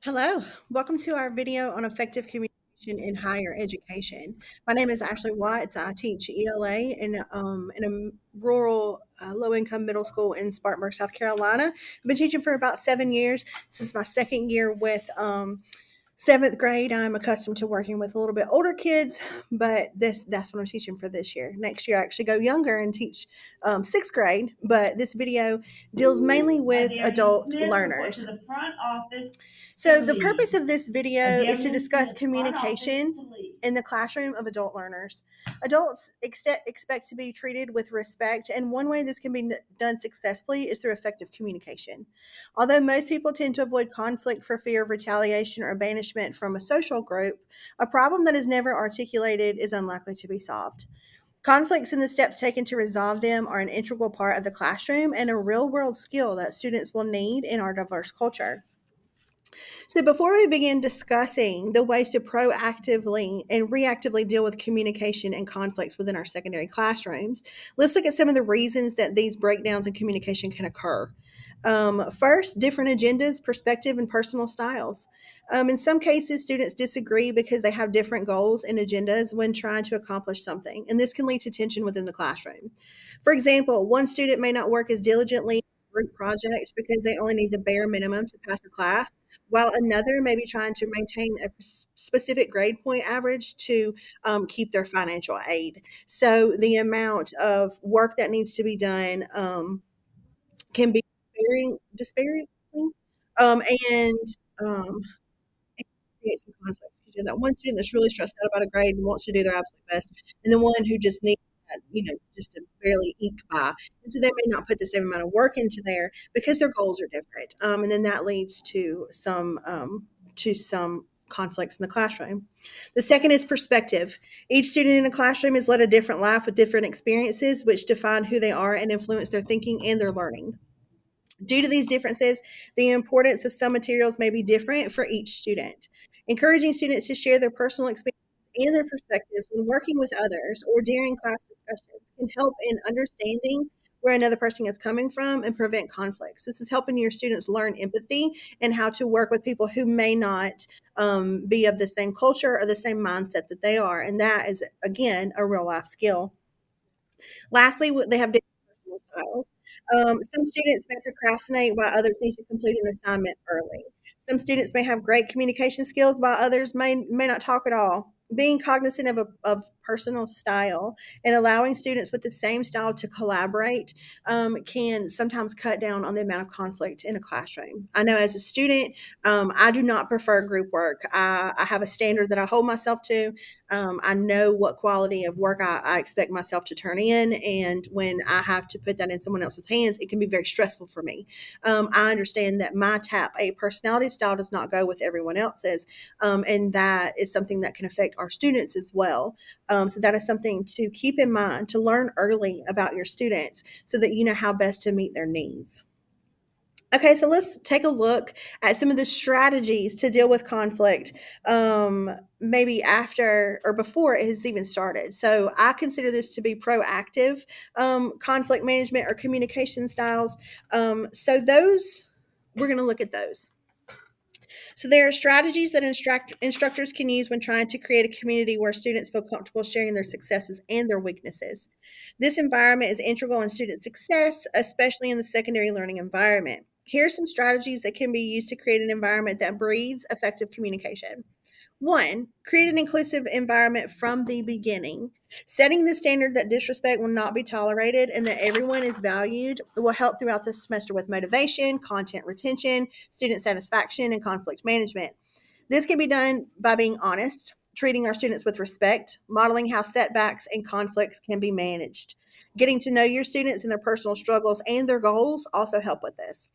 Hello, welcome to our video on effective communication in higher education. My name is Ashley Watts. I teach ELA in a rural, low-income middle school in Spartanburg, South Carolina. I've been teaching for about 7 years. This is my second year with seventh grade. I'm accustomed to working with a little bit older kids, but that's what I'm teaching for this year. Next year, I actually go younger and teach sixth grade. But this video deals mainly with Adarian adult Smith report to learners. the front office to So, the leave. purpose of this video is to Adarian discuss Smith, front office communication to leave. in the classroom of adult learners. Adults expect to be treated with respect, and one way this can be done successfully is through effective communication. Although most people tend to avoid conflict for fear of retaliation or banishment from a social group, a problem that is never articulated is unlikely to be solved. Conflicts and the steps taken to resolve them are an integral part of the classroom and a real world skill that students will need in our diverse culture. So, before we begin discussing the ways to proactively and reactively deal with communication and conflicts within our secondary classrooms, let's look at some of the reasons that these breakdowns in communication can occur. First, different agendas, perspective, and personal styles. In some cases, students disagree because they have different goals and agendas when trying to accomplish something, and this can lead to tension within the classroom. For example, one student may not work as diligently group project because they only need the bare minimum to pass a class, while another may be trying to maintain a specific grade point average to keep their financial aid. So the amount of work that needs to be done can be disparaging, um, and um, create some conflicts because you have that one student that's really stressed out about a grade and wants to do their absolute best, and the one who just needs that, just to barely eke by. And so they may not put the same amount of work into there because their goals are different. And then that leads to some conflicts in the classroom. The second is perspective. Each student in a classroom is led a different life with different experiences, which define who they are and influence their thinking and their learning. Due to these differences, the importance of some materials may be different for each student. Encouraging students to share their personal experiences and their perspectives when working with others or during class discussions can help in understanding where another person is coming from and prevent conflicts. This is helping your students learn empathy and how to work with people who may not be of the same culture or the same mindset that they are. And that is, again, a real life skill. Lastly, they have different personal styles. Some students may procrastinate while others need to complete an assignment early. Some students may have great communication skills while others may not talk at all. Being cognizant of personal style and allowing students with the same style to collaborate can sometimes cut down on the amount of conflict in a classroom. I know as a student, I do not prefer group work. I have a standard that I hold myself to. I know what quality of work I expect myself to turn in, and when I have to put that in someone else's hands, it can be very stressful for me. I understand that my type A personality style does not go with everyone else's, and that is something that can affect our students as well. So that is something to keep in mind to learn early about your students so that you know how best to meet their needs. Okay, so let's take a look at some of the strategies to deal with conflict, maybe after or before it has even started. So I consider this to be proactive conflict management or communication styles. So those we're going to look at those. So there are strategies that instructors can use when trying to create a community where students feel comfortable sharing their successes and their weaknesses. This environment is integral in student success, especially in the secondary learning environment. Here are some strategies that can be used to create an environment that breeds effective communication. One, create an inclusive environment from the beginning. Setting the standard that disrespect will not be tolerated and that everyone is valued will help throughout the semester with motivation, content retention, student satisfaction, and conflict management. This can be done by being honest, treating our students with respect, modeling how setbacks and conflicts can be managed. Getting to know your students and their personal struggles and their goals also help with this.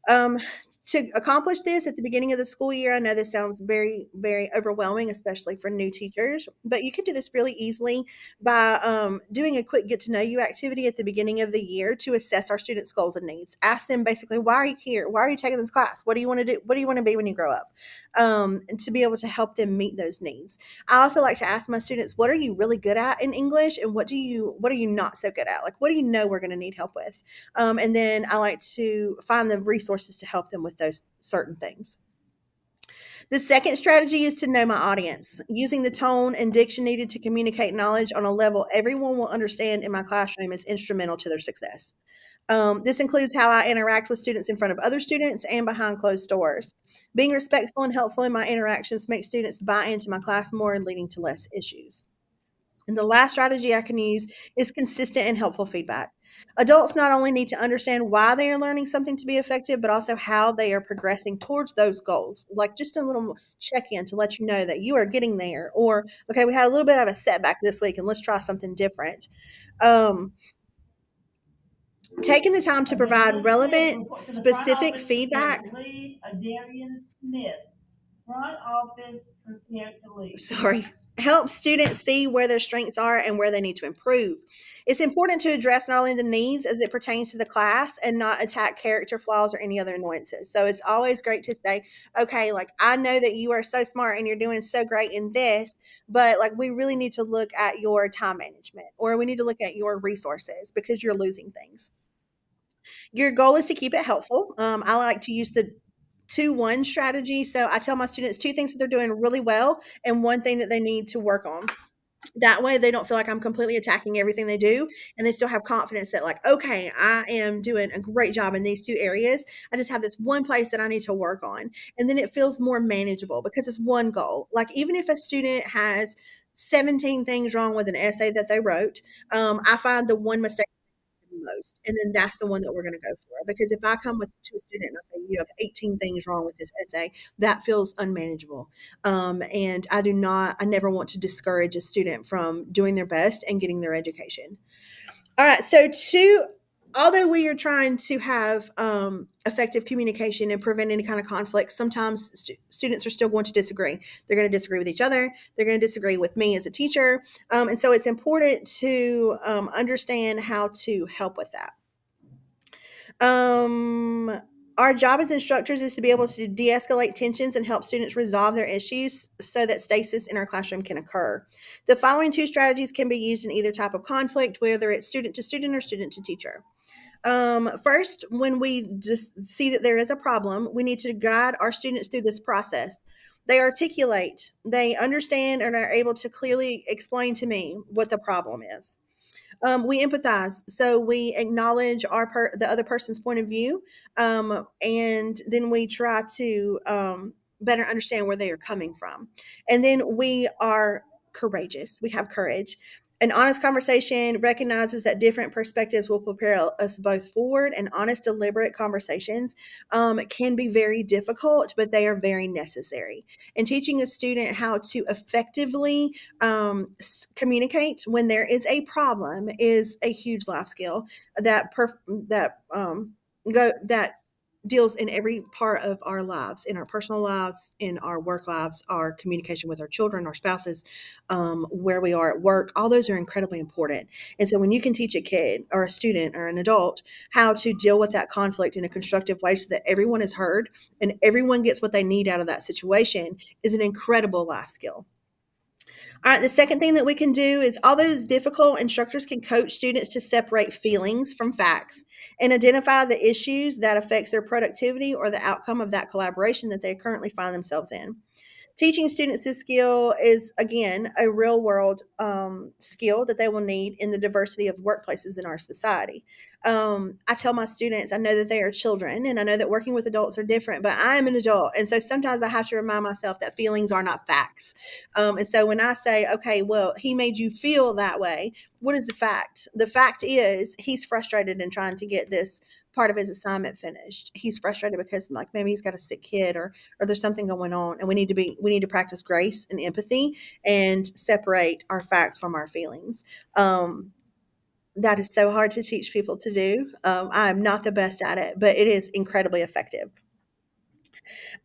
Um, to accomplish this at the beginning of the school year, I know this sounds very, very overwhelming, especially for new teachers, but you can do this really easily by doing a quick get to know you activity at the beginning of the year to assess our students' goals and needs. Ask them basically, why are you here? Why are you taking this class? What do you want to do? What do you want to be when you grow up? And to be able to help them meet those needs. I also like to ask my students, what are you really good at in English, and what are you not so good at? Like, what do you know we're going to need help with? And then I like to find the resources to help them with those certain things. The second strategy is to know my audience. Using the tone and diction needed to communicate knowledge on a level everyone will understand in my classroom is instrumental to their success. This includes how I interact with students in front of other students and behind closed doors. Being respectful and helpful in my interactions makes students buy into my class more and leading to less issues. And the last strategy I can use is consistent and helpful feedback. Adults not only need to understand why they are learning something to be effective, but also how they are progressing towards those goals. Like just a little check in to let you know that you are getting there, or, okay, we had a little bit of a setback this week and let's try something different. Um, Taking the time to provide Amanda Smith, relevant, report to the front specific office prepared feedback. to leave. Adarian Smith, front office prepared to leave. Sorry, help students see where their strengths are and where they need to improve. It's important to address not only the needs as it pertains to the class and not attack character flaws or any other annoyances. So it's always great to say, okay, like I know that you are so smart and you're doing so great in this, but like we really need to look at your time management or we need to look at your resources because you're losing things. Your goal is to keep it helpful. I like to use the 2-1 strategy. So I tell my students 2 things that they're doing really well and 1 thing that they need to work on. That way they don't feel like I'm completely attacking everything they do and they still have confidence that like, okay, I am doing a great job in these 2 areas. I just have this one place that I need to work on. And then it feels more manageable because it's one goal. Like even if a student has 17 things wrong with an essay that they wrote, I find the one mistake most. And then that's the one that we're going to go for. Because if I come with to a student and I say, you have 18 things wrong with this essay, that feels unmanageable. And I never want to discourage a student from doing their best and getting their education. All right. Although we are trying to have effective communication and prevent any kind of conflict, sometimes students are still going to disagree. They're going to disagree with each other. They're going to disagree with me as a teacher. And so it's important to understand how to help with that. Um, our job as instructors is to be able to de escalate tensions and help students resolve their issues so that stasis in our classroom can occur. The following 2 strategies can be used in either type of conflict, whether it's student to student or student to teacher. First, when we just see that there is a problem, we need to guide our students through this process. They articulate, they understand, and are able to clearly explain to me what the problem is. We empathize, so we acknowledge the other person's point of view, and then we try to better understand where they are coming from. And then we are courageous. We have courage. An honest conversation recognizes that different perspectives will propel us both forward, and honest, deliberate conversations can be very difficult, but they are very necessary. And teaching a student how to effectively communicate when there is a problem is a huge life skill that deals in every part of our lives, in our personal lives, in our work lives, our communication with our children, our spouses, where we are at work. All those are incredibly important. And so when you can teach a kid or a student or an adult how to deal with that conflict in a constructive way so that everyone is heard and everyone gets what they need out of that situation is an incredible life skill. All right, the second thing that we can do is, although it's difficult, instructors can coach students to separate feelings from facts and identify the issues that affects their productivity or the outcome of that collaboration that they currently find themselves in. Teaching students this skill is, again, a real world skill that they will need in the diversity of workplaces in our society. I tell my students, I know that they are children and I know that working with adults are different, but I am an adult. And so sometimes I have to remind myself that feelings are not facts. And so when I say, okay, well, he made you feel that way, what is the fact? The fact is he's frustrated in trying to get this part of his assignment finished. He's frustrated because like maybe he's got a sick kid or there's something going on, and we need to practice grace and empathy and separate our facts from our feelings. That is so hard to teach people to do. I'm not the best at it, but it is incredibly effective.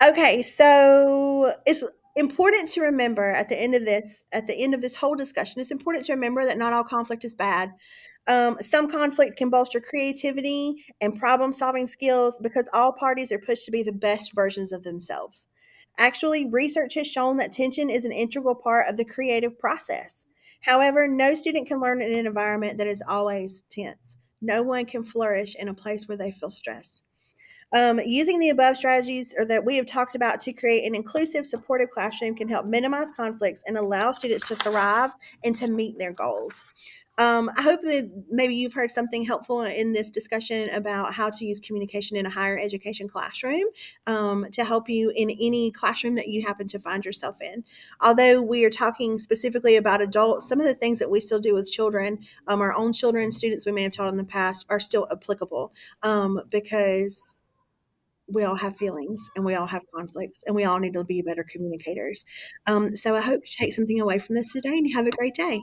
Okay, so it's important to remember at the end of this whole discussion, it's important to remember that not all conflict is bad. Some conflict can bolster creativity and problem solving skills because all parties are pushed to be the best versions of themselves. Actually, research has shown that tension is an integral part of the creative process. However, no student can learn in an environment that is always tense. No one can flourish in a place where they feel stressed. Using the above strategies or that we have talked about to create an inclusive, supportive classroom can help minimize conflicts and allow students to thrive and to meet their goals. I hope that maybe you've heard something helpful in this discussion about how to use communication in a higher education classroom to help you in any classroom that you happen to find yourself in. Although we are talking specifically about adults, some of the things that we still do with children, our own children, students we may have taught in the past, are still applicable because we all have feelings and we all have conflicts and we all need to be better communicators. So I hope you take something away from this today and you have a great day.